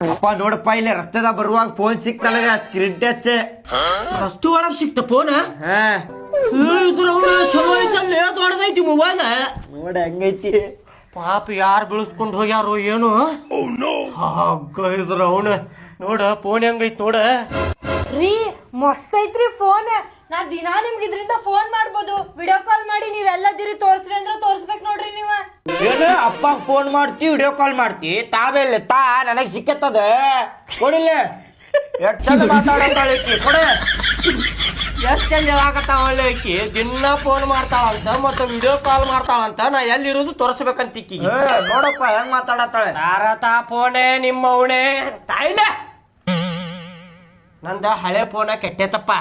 ಅಪ್ಪ ನೋಡಪ್ಪ ಇಲ್ಲಿ ರಸ್ತೆದಾಗ ಬರುವಾಗ ಫೋನ್ ಸಿಕ್ ನನಗ ಸ್ಕ್ರೀನ್ ಟಚ್ ರಸ್ತೆ ಒಳಗ್ ಸಿಕ್ತ ಫೋನ್ ಚಲೋ ಐತಲ್ಲ ದೊಡ್ಡದೈತಿ ಮೊಬೈಲ್ ನೋಡ ಹೆಂಗೈತಿ ಪಾಪ ಯಾರು ಬೀಳಿಸ್ಕೊಂಡು ಹೋಗ್ಯಾರೋ ಏನು ಇದ್ರ ಅವನ ನೋಡ ಫೋನ್ ಹೆಂಗೈತಿ ನೋಡ ರೀ ಮಸ್ತ್ ಐತ್ರಿ ಫೋನ್ ನಾ ದಿನಾ ನಿಮ್ಗೆ ಇದ್ರಿಂದ ಫೋನ್ ಮಾಡ್ಬೋದು ವಿಡಿಯೋ ಕಾಲ್ ಮಾಡಿ ನೀವೆಲ್ಲದಿರಿ ತೋರ್ಸ್ರಿ ಅಂದ್ರೆ ತೋರ್ಸ್ಬೇಕು ನೋಡ್ರಿ ನೀವ ಏನು ಅಪ್ಪ ಫೋನ್ ಮಾಡ್ತಿ ವಿಡಿಯೋ ಕಾಲ್ ಮಾಡ್ತಿ ತಾವೆಲ್ಲ ತಾ ನನಗ್ ಸಿಕ್ಕತ್ತದ ಕೊಡಿಲ್ಲ ಎಷ್ಟ್ ಚಂದ ಮಾತಾಡತ್ತಾಳಕಿ ಕೊಡೆ ಎಷ್ಟ್ ಚಂದ ಆಗತ್ತಾವ ಒಳ್ಳೆ ಆಕಿ ದಿನ ಫೋನ್ ಮಾಡ್ತಾಳಂತ ಮತ್ತ ವಿಡಿಯೋ ಕಾಲ್ ಮಾಡ್ತಾಳಂತ ನಾ ಎಲ್ಲಿರೋದು ತೋರಿಸ್ಬೇಕಂತ ಈಕಿ ನೋಡಪ್ಪ ಹೆಂಗ್ ಮಾತಾಡತ್ತಾಳೆ ತಾರತಾ ಫೋನೇ ನಿಮ್ಮ ಅವನೇ ತಾಯಿನ ನಂದ ಹಳೆ ಫೋನ ಕೆಟ್ಟೈತಪ್ಪ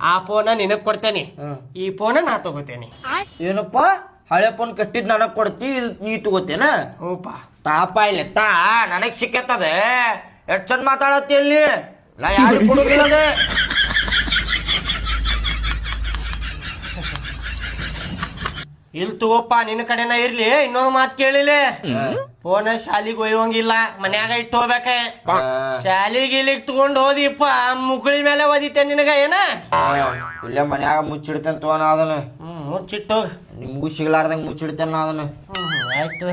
ಆ ಫೋನ ನಿನಗ್ ಕೊಡ್ತೇನಿ ಈ ಫೋನ ನಾ ತಗೋತೇನಿ ಏನಪ್ಪ ಹಳೆ ಫೋನ್ ಕಟ್ಟಿದ್ ನನಗ್ ಕೊಡ್ತಿ ಇದು ನೀ ತಗೋತೇನ ಹೂಪ ತಾಪ ಇಲ್ಲ ತಾ ನನಗ್ ಸಿಕ್ಕತ್ತದ ಎಷ್ಟ್ ಚಂದ ಮಾತಾಡತ್ತಿ ಅಲ್ಲಿ ನಾ ಯಾರು ಕೊಡುದಿಲ್ಲ ಅದ ಇಲ್ ತಗೋಪ್ಪ ನಿನ್ನ ಕಡೆನ ಇರ್ಲಿ ಇನ್ನೊಂದ್ ಮಾತ್ ಕೇಳಿಲ್ಲ ಫೋನ್ ಶಾಲಿಗೆ ಒಯ್ಯಂಗಿಲ್ಲ ಮನ್ಯಾಗ ಇಟ್ಟು ಹೋಗ್ಬೇಕ ಶಾಲಿಗೆ ಇಲ್ಲಿಗ್ ತಗೊಂಡ್ ಹೋದಿಪ್ಪ ಮುಗುಳಿ ಮೇಲೆ ಓದಿತೆ ನಿನಗ ಏನ ಇಲ್ಲೇ ಮನ್ಯಾಗ ಮುಚ್ಚಿಡ್ತೇನೆ ತೋನ ಅದನ್ನ ಮುಚ್ಚಿಟ್ಟೋಗ್ ನಿಮ್ಗೂ ಸಿಗ್ಲಾರ್ದಂಗ ಮುಚ್ಚಿಡ್ತೇನೆ ನಾ ಅದನ್ನ ಆಯ್ತು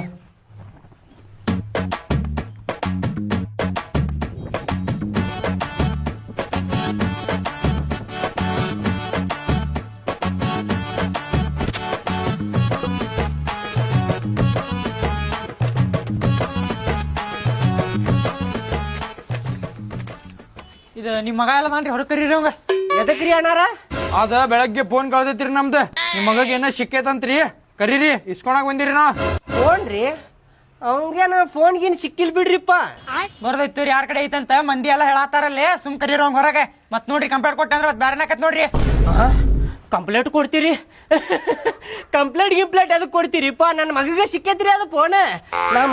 ಇದು ನಿಮ್ಮ ಮಗ ಎಲ್ಲ ನಾನ್ರಿ ಹೊರಗೆ ಕರೀರಿ ಅವಂಗ ಎದಕ್ರಿ ಅಣ್ಣಾರ ಅದ ಬೆಳಗ್ಗೆ ಫೋನ್ ಕಳ್ದೈತ್ರಿ ನಮ್ದು ನಿಮ್ಮ ಮಗಗ ಏನೋ ಸಿಕ್ಕೇತಂತ್ರಿ ಕರೀರಿ ಇಸ್ಕೊಳಕ್ ಬಂದಿರಿ ನಾವ್ ಫೋನ್ ರೀ ಅವಂಗೇನ ಫೋನ್ ಗೀನ್ ಸಿಕ್ಕಿಲ್ ಬಿಡ್ರಿಪ್ಪ ಬರ್ದೈತಿ ಯಾರ ಕಡೆ ಐತಂತ ಮಂದಿ ಎಲ್ಲ ಹೇಳತ್ತಾರಲ್ಲೇ ಸುಮ್ ಕರೀರಿ ಅವ್ನ ಹೊರಗೆ ಮತ್ ನೋಡ್ರಿ ಕಂಪ್ಲೇಂಟ್ ಕೊಟ್ಟ ಅಂದ್ರೆ ಬೇರೆನಾಕತ್ ನೋಡ್ರಿ ಕಂಪ್ಲೇಂಟ್ ಕೊಡ್ತೀರಿ ಕಂಪ್ಲೇಂಟ್ ಗಿಂಪ್ಲೇಂಟ್ ಅದಕ್ಕೆ ಕೊಡ್ತೀರಿಪ್ಪ ನನ್ನ ಮಗಗೆ ಸಿಕ್ಕೈತ್ರಿ ಅದು ಫೋನ್ ನಮ್ಮ